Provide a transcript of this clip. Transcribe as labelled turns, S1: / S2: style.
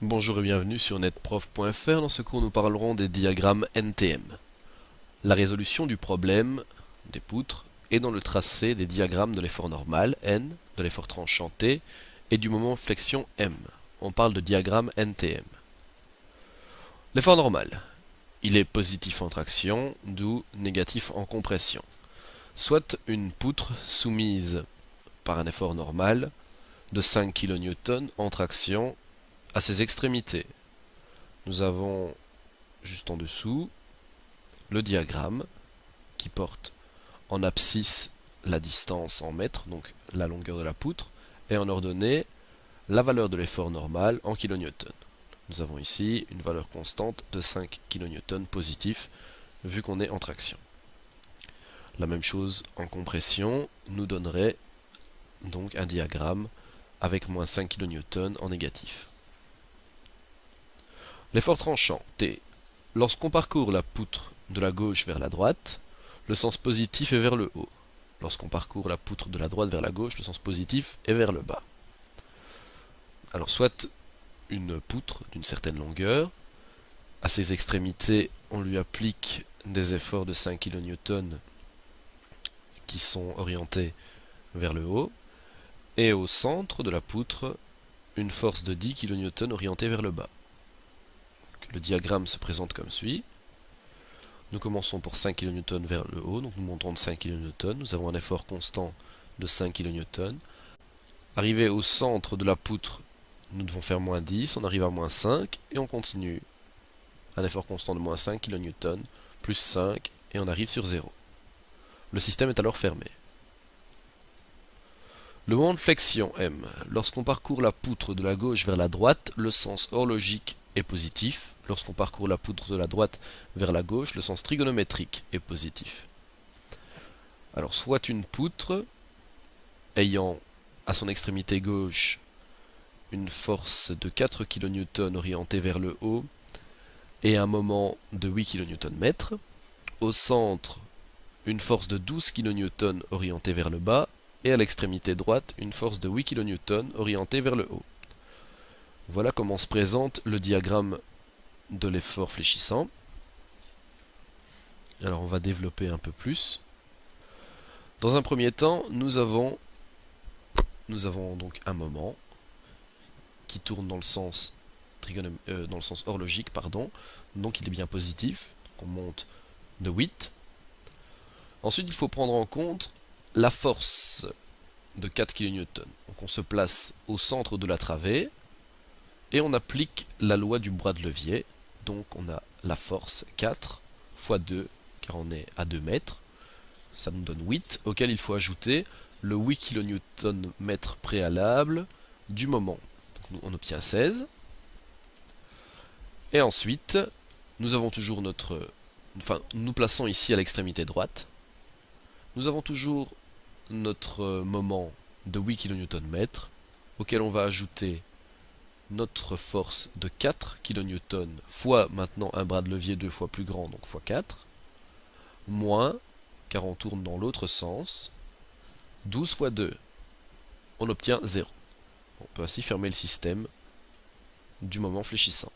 S1: Bonjour et bienvenue sur netprof.fr. Dans ce cours, nous parlerons des diagrammes NTM. La résolution du problème des poutres est dans le tracé des diagrammes de l'effort normal N, de l'effort tranchant T et du moment flexion M. On parle de diagramme NTM. L'effort normal. Il est positif en traction, d'où négatif en compression. Soit une poutre soumise par un effort normal de 5 kN en traction à ses extrémités. Nous avons juste en dessous le diagramme qui porte en abscisse la distance en mètres, donc la longueur de la poutre, et en ordonnée la valeur de l'effort normal en kN. Nous avons ici une valeur constante de 5 kN positif vu qu'on est en traction. La même chose en compression nous donnerait donc un diagramme avec moins 5 kN en négatif. L'effort tranchant T. Lorsqu'on parcourt la poutre de la gauche vers la droite, le sens positif est vers le haut. Lorsqu'on parcourt la poutre de la droite vers la gauche, le sens positif est vers le bas. Alors soit une poutre d'une certaine longueur, à ses extrémités on lui applique des efforts de 5 kN qui sont orientés vers le haut, et au centre de la poutre une force de 10 kN orientée vers le bas. Le diagramme se présente comme suit. Nous commençons pour 5 kN vers le haut, donc nous montons de 5 kN, nous avons un effort constant de 5 kN. Arrivé au centre de la poutre, nous devons faire moins 10, on arrive à moins 5, et on continue. Un effort constant de moins 5 kN, plus 5, et on arrive sur 0. Le système est alors fermé. Le moment de flexion M. Lorsqu'on parcourt la poutre de la gauche vers la droite, le sens horlogique est positif. Lorsqu'on parcourt la poutre de la droite vers la gauche, le sens trigonométrique est positif. Alors, soit une poutre ayant à son extrémité gauche une force de 4 kN orientée vers le haut et un moment de 8 kN/m. Au centre, une force de 12 kN orientée vers le bas et à l'extrémité droite, une force de 8 kN orientée vers le haut. Voilà comment se présente le diagramme de l'effort fléchissant. Alors on va développer un peu plus. Dans un premier temps, nous avons donc un moment qui tourne dans le sens horlogique, donc il est bien positif. Donc on monte de 8. Ensuite, il faut prendre en compte la force de 4 kN. Donc on se place au centre de la travée et on applique la loi du bras de levier. Donc on a la force 4 fois 2, car on est à 2 mètres. Ça nous donne 8, auquel il faut ajouter le 8 kN préalable du moment. Donc on obtient 16. Et ensuite, nous avons toujours nous plaçons ici à l'extrémité droite. Nous avons toujours notre moment de 8 kN, auquel on va ajouter notre force de 4 kN fois maintenant un bras de levier 2 fois plus grand, donc fois 4, moins, car on tourne dans l'autre sens, 12 fois 2, on obtient 0. On peut ainsi fermer le système du moment fléchissant.